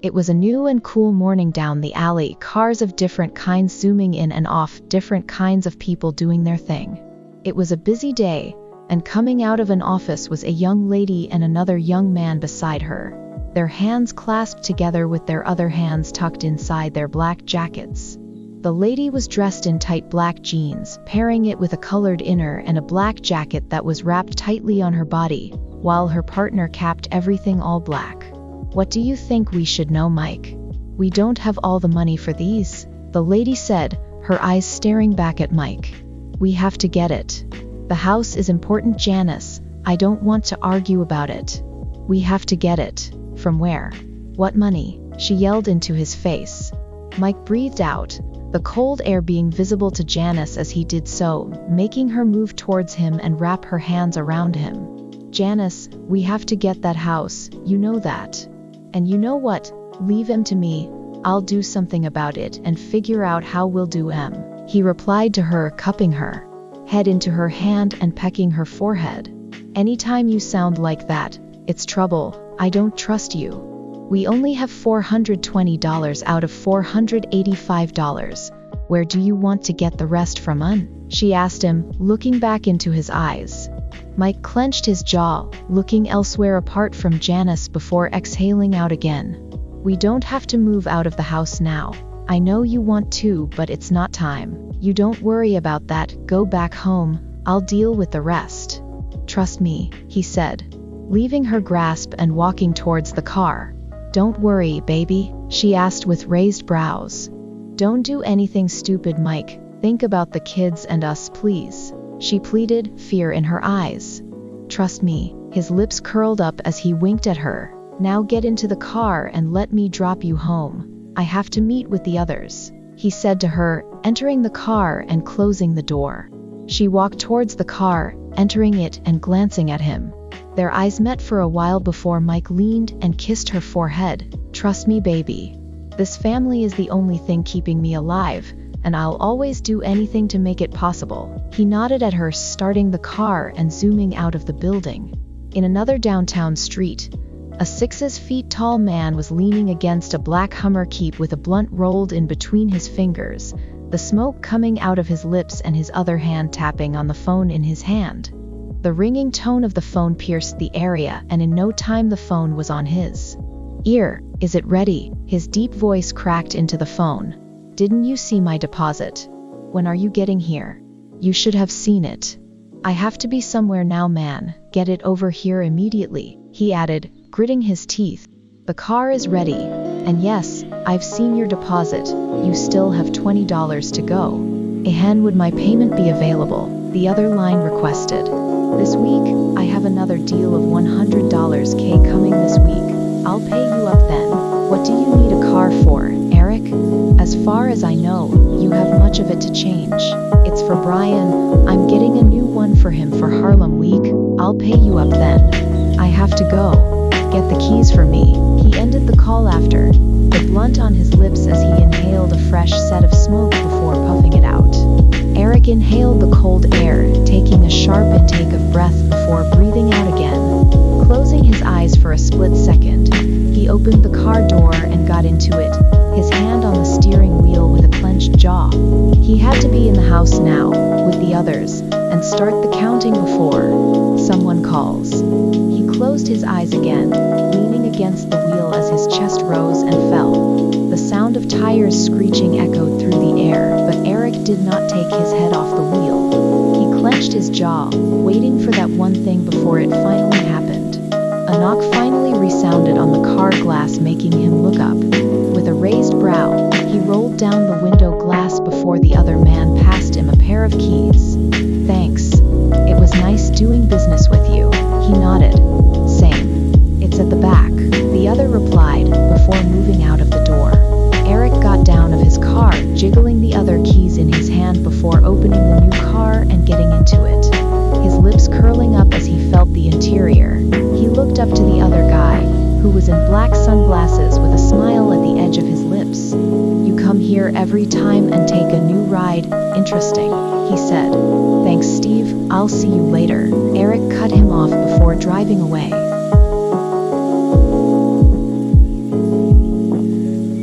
It was a new and cool morning down the alley, cars of different kinds zooming in and off, different kinds of people doing their thing. It was a busy day, and coming out of an office was a young lady and another young man beside her, their hands clasped together with their other hands tucked inside their black jackets. The lady was dressed in tight black jeans, pairing it with a colored inner and a black jacket that was wrapped tightly on her body, while her partner capped everything all black. "What do you think we should know, Mike? We don't have all the money for these," the lady said, her eyes staring back at Mike. "We have to get it. The house is important, Janice. I don't want to argue about it. We have to get it." "From where? What money?" she yelled into his face. Mike breathed out, the cold air being visible to Janice as he did so, making her move towards him and wrap her hands around him. "Janice, we have to get that house, you know that. And you know what? Leave him to me. I'll do something about it and figure out how we'll do him," he replied to her, cupping her head into her hand and pecking her forehead. "Anytime you sound like that, it's trouble. I don't trust you. We only have $420 out of $485. Where do you want to get the rest from, she asked him, looking back into his eyes. Mike clenched his jaw, looking elsewhere apart from Janice before exhaling out again. "We don't have to move out of the house now. I know you want to, but it's not time. You don't worry about that, go back home, I'll deal with the rest. Trust me," he said, leaving her grasp and walking towards the car. "Don't worry, baby?" she asked with raised brows. "Don't do anything stupid, Mike. Think about the kids and us, please," she pleaded, fear in her eyes. "Trust me," his lips curled up as he winked at her. "Now get into the car and let me drop you home. I have to meet with the others," he said to her, entering the car and closing the door. She walked towards the car, entering it and glancing at him. Their eyes met for a while before Mike leaned and kissed her forehead. "Trust me, baby. This family is the only thing keeping me alive, and I'll always do anything to make it possible." He nodded at her, starting the car and zooming out of the building. In another downtown street, a 6 feet tall man was leaning against a black Hummer Keep with a blunt rolled in between his fingers, the smoke coming out of his lips and his other hand tapping on the phone in his hand. The ringing tone of the phone pierced the area, and in no time the phone was on his ear. "Is it ready?" His deep voice cracked into the phone. "Didn't you see my deposit? When are you getting here? You should have seen it. I have to be somewhere now, man. Get it over here immediately," he added, gritting his teeth. "The car is ready. And yes, I've seen your deposit. You still have $20 to go. Would my payment be available?" the other line requested. "This week, I have another deal of $100 coming this week. I'll pay you up then. What do you need a car for, Eric?" "As far as I know, you have much of it to change. It's for Brian. I'm getting a new one for him for Harlem Week. I'll pay you up then. I have to go. Get the keys for me," he ended the call after, the blunt on his lips as he inhaled a fresh set of smoke before puffing it out. Eric inhaled the cold air, taking a sharp intake of breath before breathing out again. Closing his eyes for a split second, he opened the car door and got into it, his hand on the steering wheel with a clenched jaw. He had to be in the house now, with the others, and start the counting before someone calls. He closed his eyes again, leaning against the wheel as his chest rose and fell. The sound of tires screeching echoed through the air, but Eric did not take his head off the wheel. He clenched his jaw, waiting for that one thing before it finally happened. A knock finally resounded on the car glass, making him look up. With a raised brow, he rolled down the window glass before the other man passed him a pair of keys. "Thanks. It was nice doing business with you," he nodded. "Same. It's at the back," the other replied, before moving out of the door. Eric got down of his car, jiggling the other keys in his hand before opening the new car and getting into it, his lips curling up as he felt the interior. He looked up to the other guy, who was in black sunglasses with a smile at the edge of his lips. "You come here every time and take a new ride, interesting," he said. "Thanks, Steve, I'll see you later." Eric cut him off before driving away.